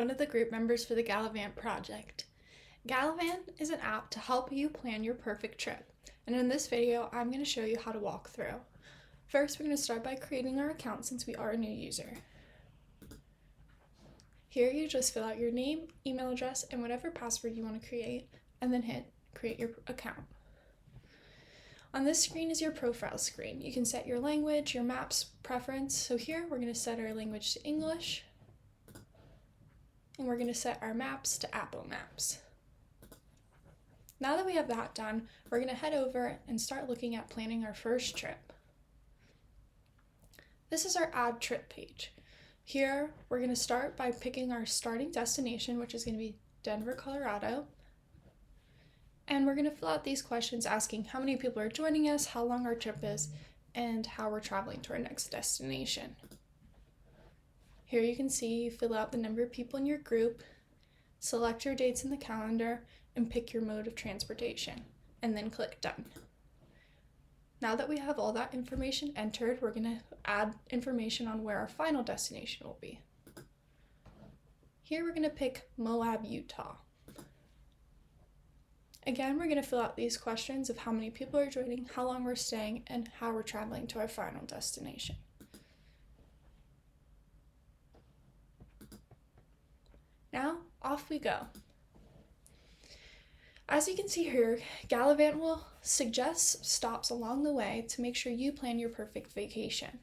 One of the group members for the Galavant project. Galavant is an app to help you plan your perfect trip, and in this video I'm going to show you how to walk through. First, we're going to start by creating our account since we are a new user. Here you just fill out your name, email address, and whatever password you want to create, and then hit create your account. On this screen is your profile screen. You can set your language, your maps preference. So here we're going to set our language to English, and we're going to set our maps to Apple Maps. Now that we have that done, we're going to head over and start looking at planning our first trip. This is our Add Trip page. Here, we're going to start by picking our starting destination, which is going to be Denver, Colorado. And we're going to fill out these questions asking how many people are joining us, how long our trip is, and how we're traveling to our next destination. Here you can see you fill out the number of people in your group, select your dates in the calendar, and pick your mode of transportation, and then click Done. Now that we have all that information entered, we're going to add information on where our final destination will be. Here we're going to pick Moab, Utah. Again, we're going to fill out these questions of how many people are joining, how long we're staying, and how we're traveling to our final destination. Now, off we go. As you can see here, Galavant will suggest stops along the way to make sure you plan your perfect vacation.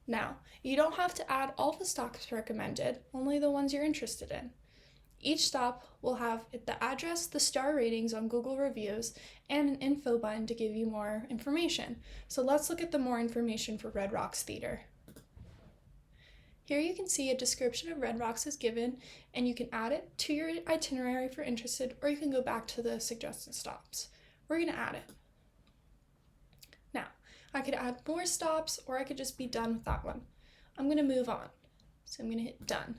Now, you don't have to add all the stops recommended, only the ones you're interested in. Each stop will have the address, the star ratings on Google reviews, and an info button to give you more information. So let's look at the more information for Red Rocks Theater. Here you can see a description of Red Rocks is given, and you can add it to your itinerary if you're interested, or you can go back to the suggested stops. We're going to add it. Now, I could add more stops, or I could just be done with that one. I'm going to move on, so I'm going to hit Done.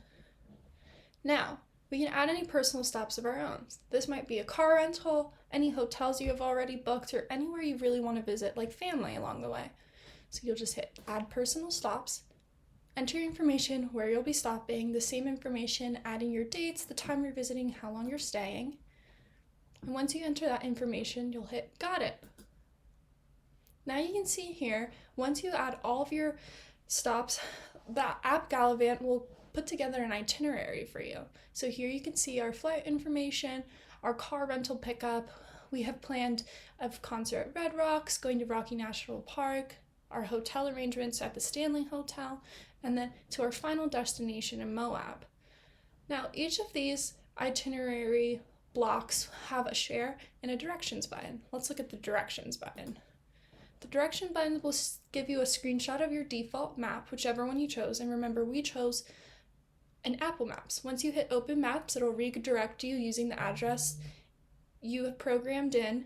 Now, we can add any personal stops of our own. This might be a car rental, any hotels you have already booked, or anywhere you really want to visit, like family along the way. So you'll just hit Add Personal Stops, enter your information, where you'll be stopping, the same information, adding your dates, the time you're visiting, how long you're staying. And once you enter that information, you'll hit Got It. Now you can see here, once you add all of your stops, the app Galavant will put together an itinerary for you. So here you can see our flight information, our car rental pickup. We have planned a concert at Red Rocks, going to Rocky National Park, our hotel arrangements at the Stanley Hotel, and then to our final destination in Moab. Now, each of these itinerary blocks have a share and a directions button. Let's look at the directions button. The direction button will give you a screenshot of your default map, whichever one you chose, and remember we chose an Apple Maps. Once you hit Open Maps, it'll redirect you using the address you have programmed in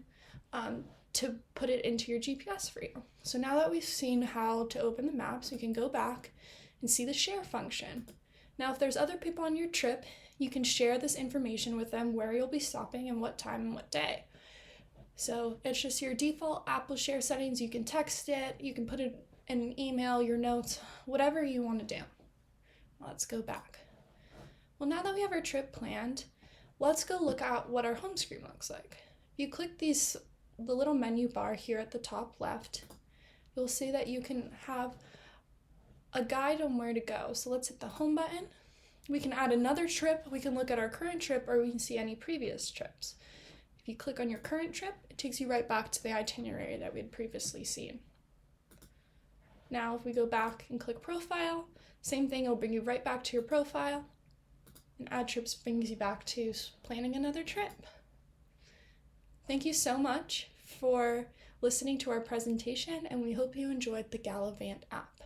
to put it into your GPS for you. So now that we've seen how to open the maps, we can go back and see the share function. Now, if there's other people on your trip, you can share this information with them, where you'll be stopping and what time and what day. So it's just your default Apple share settings. You can text it, you can put it in an email, your notes, whatever you want to do. Let's go back. Well, now that we have our trip planned, let's go look at what our home screen looks like. If you click the little menu bar here at the top left, you'll see that you can have a guide on where to go. So let's hit the home button. We can add another trip. We can look at our current trip, or we can see any previous trips. If you click on your current trip, it takes you right back to the itinerary that we had previously seen. Now, if we go back and click Profile, same thing, it'll bring you right back to your profile. And Add Trips brings you back to planning another trip. Thank you so much for listening to our presentation, and we hope you enjoyed the Galavant app.